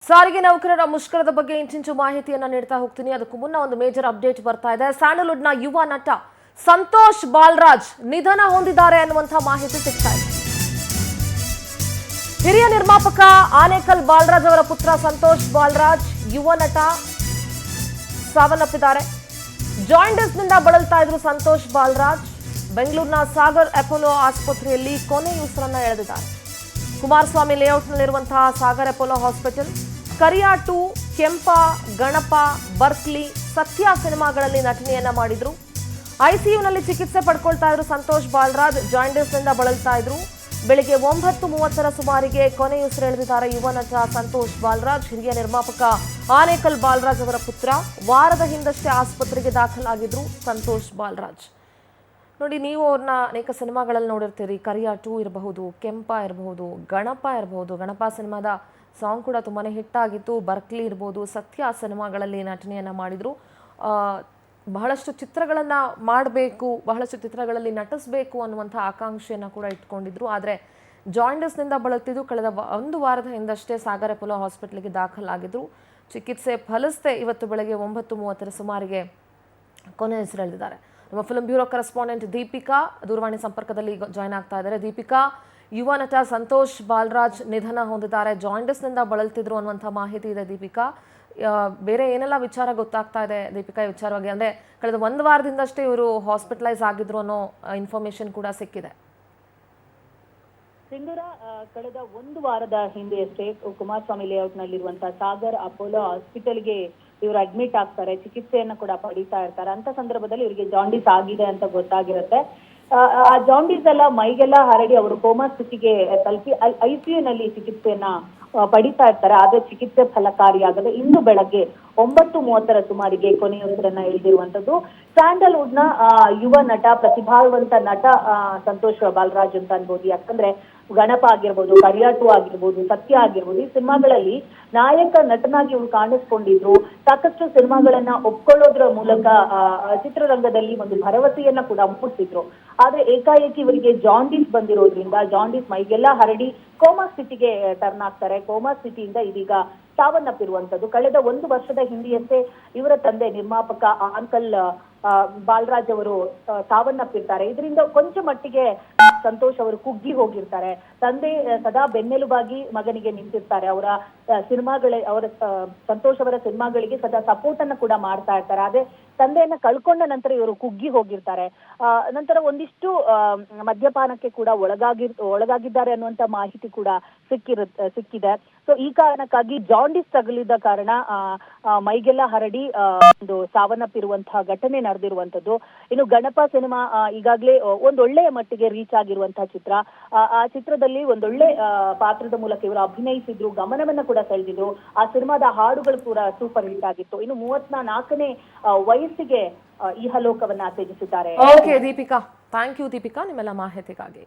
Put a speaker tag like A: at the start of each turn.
A: ಸಾರಿಗೆ ನೌಕರರ ಮುಷ್ಕರದ ಬಗ್ಗೆ ಇಂಚಿಂಚು ಮಾಹಿತಿಯನ್ನ ನೀಡ್ತಾ ಹೋಗ್ತೀನಿ. ಅದಕ್ಕೂ ಮುನ್ನ ಒಂದು ಮೇಜರ್ ಅಪ್ಡೇಟ್ ಬರ್ತಾ ಇದೆ. ಸ್ಯಾಂಡಲ್ವುಡ್ನ ಯುವ ನಟ ಸಂತೋಷ್ ಬಾಲರಾಜ್ ನಿಧನ ಹೊಂದಿದ್ದಾರೆ ಅನ್ನುವಂಥ ಮಾಹಿತಿ ಸಿಗ್ತಾ ಇದೆ. ಹಿರಿಯ ನಿರ್ಮಾಪಕ ಆನೇಕಲ್ ಬಾಲರಾಜ್ ಅವರ ಪುತ್ರ ಸಂತೋಷ್ ಬಾಲರಾಜ್ ಯುವ ನಟ ಸಾವನ್ನಪ್ಪಿದ್ದಾರೆ. ಜಾಂಡಿಸ್ನಿಂದ ಬಳಲ್ತಾ ಇದ್ರು ಸಂತೋಷ್ ಬಾಲರಾಜ್ ಬೆಂಗಳೂರಿನ ಸಾಗರ್ ಅಪೋಲೋ ಆಸ್ಪತ್ರೆಯಲ್ಲಿ ಕೊನೆಯುಸಿರನ್ನ ಎಳೆದಿದ್ದಾರೆ. ಕುಮಾರಸ್ವಾಮಿ ಲೇಔಟ್ನಲ್ಲಿರುವಂತಹ ಸಾಗರ್ ಅಪೋಲೋ ಹಾಸ್ಪಿಟಲ್, ಕರಿಯಾ 2, ಕೆಂಪ, ಗಣಪ, ಬರ್ಕ್ಲಿ, ಸತ್ಯ ಸಿನಿಮಾಗಳಲ್ಲಿ ನಟನೆಯನ್ನ ಮಾಡಿದ್ರು. ಐಸಿಯುನಲ್ಲಿ ಚಿಕಿತ್ಸೆ ಪಡ್ಕೊಳ್ತಾ ಇದ್ರು ಸಂತೋಷ್ ಬಾಲರಾಜ್. ಜಾಂಡಿಸ್ನಿಂದ ಬಳಲ್ತಾ ಇದ್ರು. ಬೆಳಿಗ್ಗೆ 9:30 ಸುಮಾರಿಗೆ ಕೊನೆಯುಸಿರೆಳೆದಿದ್ದಾರೆ ಯುವ ನಟ ಸಂತೋಷ್ ಬಾಲರಾಜ್. ಹಿರಿಯ ನಿರ್ಮಾಪಕ ಆನೇಕಲ್ ಬಾಲರಾಜ್ ಅವರ ಪುತ್ರ. ವಾರದ ಹಿಂದಷ್ಟೇ ಆಸ್ಪತ್ರೆಗೆ ದಾಖಲಾಗಿದ್ರು ಸಂತೋಷ್ ಬಾಲರಾಜ್. ನೋಡಿ, ನೀವು ಅವ್ರನ್ನ ಅನೇಕ ಸಿನಿಮಾಗಳಲ್ಲಿ ನೋಡಿರ್ತೀರಿ. ಕರಿಯಾ 2 ಇರಬಹುದು, ಕೆಂಪ ಇರಬಹುದು, ಗಣಪ ಇರಬಹುದು. ಗಣಪ ಸಿನಿಮಾದ ಸಾಂಗ್ ಕೂಡ ತುಂಬಾ ಹಿಟ್ಟಾಗಿತ್ತು. ಬರ್ಕ್ಲಿ ಇರ್ಬೋದು, ಸತ್ಯ ಸಿನಿಮಾಗಳಲ್ಲಿ ನಟನೆಯನ್ನು ಮಾಡಿದರು. ಬಹಳಷ್ಟು ಚಿತ್ರಗಳನ್ನು ಮಾಡಬೇಕು, ಬಹಳಷ್ಟು ಚಿತ್ರಗಳಲ್ಲಿ ನಟಿಸಬೇಕು ಅನ್ನುವಂಥ ಆಕಾಂಕ್ಷೆಯನ್ನು ಕೂಡ ಇಟ್ಕೊಂಡಿದ್ರು. ಆದರೆ ಜಾಂಡಿಸ್ನಿಂದ ಬಳಲ್ತಿದ್ದು. ಕಳೆದ ಒಂದು ವಾರದ ಹಿಂದಷ್ಟೇ ಸಾಗರ್ ಅಪೋಲೋ ಹಾಸ್ಪಿಟ್ಲಿಗೆ ದಾಖಲಾಗಿದ್ರು. ಚಿಕಿತ್ಸೆ ಫಲಿಸದೆ ಇವತ್ತು ಬೆಳಗ್ಗೆ 9:30 ಸುಮಾರಿಗೆ ಕೊನೆಯುಸಿರೆಳೆದಿದ್ದಾರೆ. ನಮ್ಮ ಫಿಲ್ಮ್ ಬ್ಯೂರೋ ಕರೆಸ್ಪಾಂಡೆಂಟ್ ದೀಪಿಕಾ ದೂರವಾಣಿ ಸಂಪರ್ಕದಲ್ಲಿ ಜಾಯ್ನ್ ಆಗ್ತಾ ಇದ್ದಾರೆ. ದೀಪಿಕಾ, ಯುವ ನಟ ಸಂತೋಷ್ ಬಾಲರಾಜ್ ನಿಧನ ಹೊಂದಿದ್ದಾರೆ. ಜಾಂಡಿಸ್ನಿಂದ ಬಳಲ್ತಿದ್ರು ಅನ್ನುವಂಥ ಮಾಹಿತಿ ಇದೆ. ದೀಪಿಕಾ, ಬೇರೆ ಏನೆಲ್ಲ ವಿಚಾರ ಗೊತ್ತಾಗ್ತಾ ಇದೆ ದೀಪಿಕಾ ಈ ವಿಚಾರವಾಗಿ? ಅಂದರೆ ಕಳೆದ ಒಂದು ವಾರದಿಂದಷ್ಟೇ ಇವರು ಹಾಸ್ಪಿಟಲೈಸ್ ಆಗಿದ್ರು ಅನ್ನೋ ಇನ್ಫಾರ್ಮೇಶನ್ ಕೂಡ ಸಿಕ್ಕಿದೆ.
B: ಸಿಂಧೂರ, ಕಳೆದ ಒಂದು ವಾರದ ಹಿಂದೆಯಷ್ಟೇ ಕುಮಾರಸ್ವಾಮಿ ಲೇಔಟ್ನಲ್ಲಿರುವಂತಹ ಸಾಗರ್ ಅಪೋಲೋ ಹಾಸ್ಪಿಟಲ್ಗೆ ಇವರು ಅಡ್ಮಿಟ್ ಆಗ್ತಾರೆ. ಚಿಕಿತ್ಸೆಯನ್ನು ಕೂಡ ಪಡೀತಾ ಇರ್ತಾರೆ. ಅಂತ ಸಂದರ್ಭದಲ್ಲಿ ಇವರಿಗೆ ಜಾಂಡಿಸ್ ಆಗಿದೆ ಅಂತ ಗೊತ್ತಾಗಿರುತ್ತೆ. ಆ ಜಾಂಡಿಸ್ ಎಲ್ಲ ಮೈಗೆಲ್ಲ ಹರಡಿ ಅವರು ಕೋಮಾ ಸ್ಥಿತಿಗೆ ತಲುಪಿ ಐಸಿಯುನಲ್ಲಿ ಚಿಕಿತ್ಸೆಯನ್ನ ಪಡಿತಾ ಇರ್ತಾರೆ. ಆದ್ರೆ ಚಿಕಿತ್ಸೆ ಫಲಕಾರಿಯಾಗದೆ ಇಂದು ಬೆಳಗ್ಗೆ 9:30 ಸುಮಾರಿಗೆ ಕೊನೆಯುಸಿರನ್ನ ಎಳೆದಿರುವಂತದ್ದು. ಸ್ಯಾಂಡಲ್ವುಡ್ ನ ಯುವ ನಟ, ಪ್ರತಿಭಾವಂತ ನಟ ಸಂತೋಷ್ ಬಾಲರಾಜ್ ಅಂತ ಅನ್ಬೋದು. ಯಾಕಂದ್ರೆ ಗಣಪ ಆಗಿರ್ಬೋದು, ಕರಿಯಾ 2 ಆಗಿರ್ಬೋದು, ಸತ್ಯ ಆಗಿರ್ಬೋದು, ಈ ಸಿನಿಮಾಗಳಲ್ಲಿ ನಾಯಕ ನಟನಾಗಿ ಇವ್ರು ಕಾಣಿಸ್ಕೊಂಡಿದ್ರು. ಸಾಕಷ್ಟು ಸಿನಿಮಾಗಳನ್ನ ಒಪ್ಕೊಳ್ಳೋದ್ರ ಮೂಲಕ ಚಿತ್ರರಂಗದಲ್ಲಿ ಒಂದು ಭರವಸೆಯನ್ನ ಕೂಡ ಮೂಡಿಸಿದ್ರು. ಆದ್ರೆ ಏಕಾಏಕಿ ಇವರಿಗೆ ಜಾಂಡಿಸ್ ಬಂದಿರೋದ್ರಿಂದ ಜಾಂಡಿಸ್ ಮೈಗೆಲ್ಲ ಹರಡಿ ಕೋಮಾ ಸ್ಥಿತಿಗೆ ಟರ್ನ್ ಆಗ್ತಾರೆ. ಕೋಮಾ ಸ್ಥಿತಿಯಿಂದ ಇದೀಗ ಸಾವನ್ನಪ್ಪಿರುವಂತದ್ದು. ಕಳೆದ ಒಂದು ವರ್ಷದ ಹಿಂದೆಯಷ್ಟೇ ಇವರ ತಂದೆ ನಿರ್ಮಾಪಕ ಆನೇಕಲ್ ಬಾಲರಾಜ್ ಅವರು ಸಾವನ್ನಪ್ಪಿರ್ತಾರೆ. ಇದರಿಂದ ಕೊಂಚ ಮಟ್ಟಿಗೆ ಸಂತೋಷ್ ಅವರು ಕುಗ್ಗಿ ಹೋಗಿರ್ತಾರೆ. ತಂದೆ ಸದಾ ಬೆನ್ನೆಲುಬಾಗಿ ಮಗನಿಗೆ ನಿಂತಿರ್ತಾರೆ. ಸಂತೋಷ್ ಅವರ ಸಿನಿಮಾಗಳಿಗೆ ಸದಾ ಸಪೋರ್ಟ್ ಅನ್ನ ಕೂಡ ಮಾಡ್ತಾ ಇರ್ತಾರೆ. ಆದ್ರೆ ತಂದೆಯನ್ನ ಕಳ್ಕೊಂಡ ನಂತರ ಇವರು ಕುಗ್ಗಿ ಹೋಗಿರ್ತಾರೆ. ನಂತರ ಒಂದಿಷ್ಟು ಮದ್ಯಪಾನಕ್ಕೆ ಕೂಡ ಒಳಗಾಗಿದ್ದಾರೆ ಅನ್ನುವಂತ ಮಾಹಿತಿ ಕೂಡ ಸಿಕ್ಕಿದೆ. ಸೊ ಈ ಕಾರಣಕ್ಕಾಗಿ ಜಾಂಡಿಸ್ ತಗುಲಿದ ಕಾರಣ ಮೈಗೆಲ್ಲ ಹರಡಿ ಒಂದು ಸಾವನ್ನಪ್ಪಿರುವಂತಹ ಘಟನೆ ನಡೆದಿರುವಂತದ್ದು. ಇನ್ನು ಗಣಪ ಸಿನಿಮಾ ಈಗಾಗಲೇ ಒಂದೊಳ್ಳೆಯ ಮಟ್ಟಿಗೆ ರೀಚ್ ಆಗಿರುವಂತಹ ಚಿತ್ರ. ಆ ಚಿತ್ರದಲ್ಲಿ ಒಂದೊಳ್ಳೆ ಪಾತ್ರದ ಮೂಲಕ ಇವರು ಅಭಿನಯಿಸಿದ್ರು, ಗಮನವನ್ನ ಕೂಡ ಸೆಳೆದಿದ್ರು. ಆ ಸಿನಿಮಾದ ಹಾಡುಗಳು ಕೂಡ ಸೂಪರ್ ಹಿಟ್ ಆಗಿತ್ತು. ಇನ್ನು 34ನೇ ವಯಸ್ಸಿಗೆ ಇಹಲೋಕವನ್ನ ತ್ಯಜಿಸಿದ್ದಾರೆ.
A: Okay Deepika, thank you Deepika ನಿಮ್ಮೆಲ್ಲ ಮಾಹಿತಿಗಾಗಿ.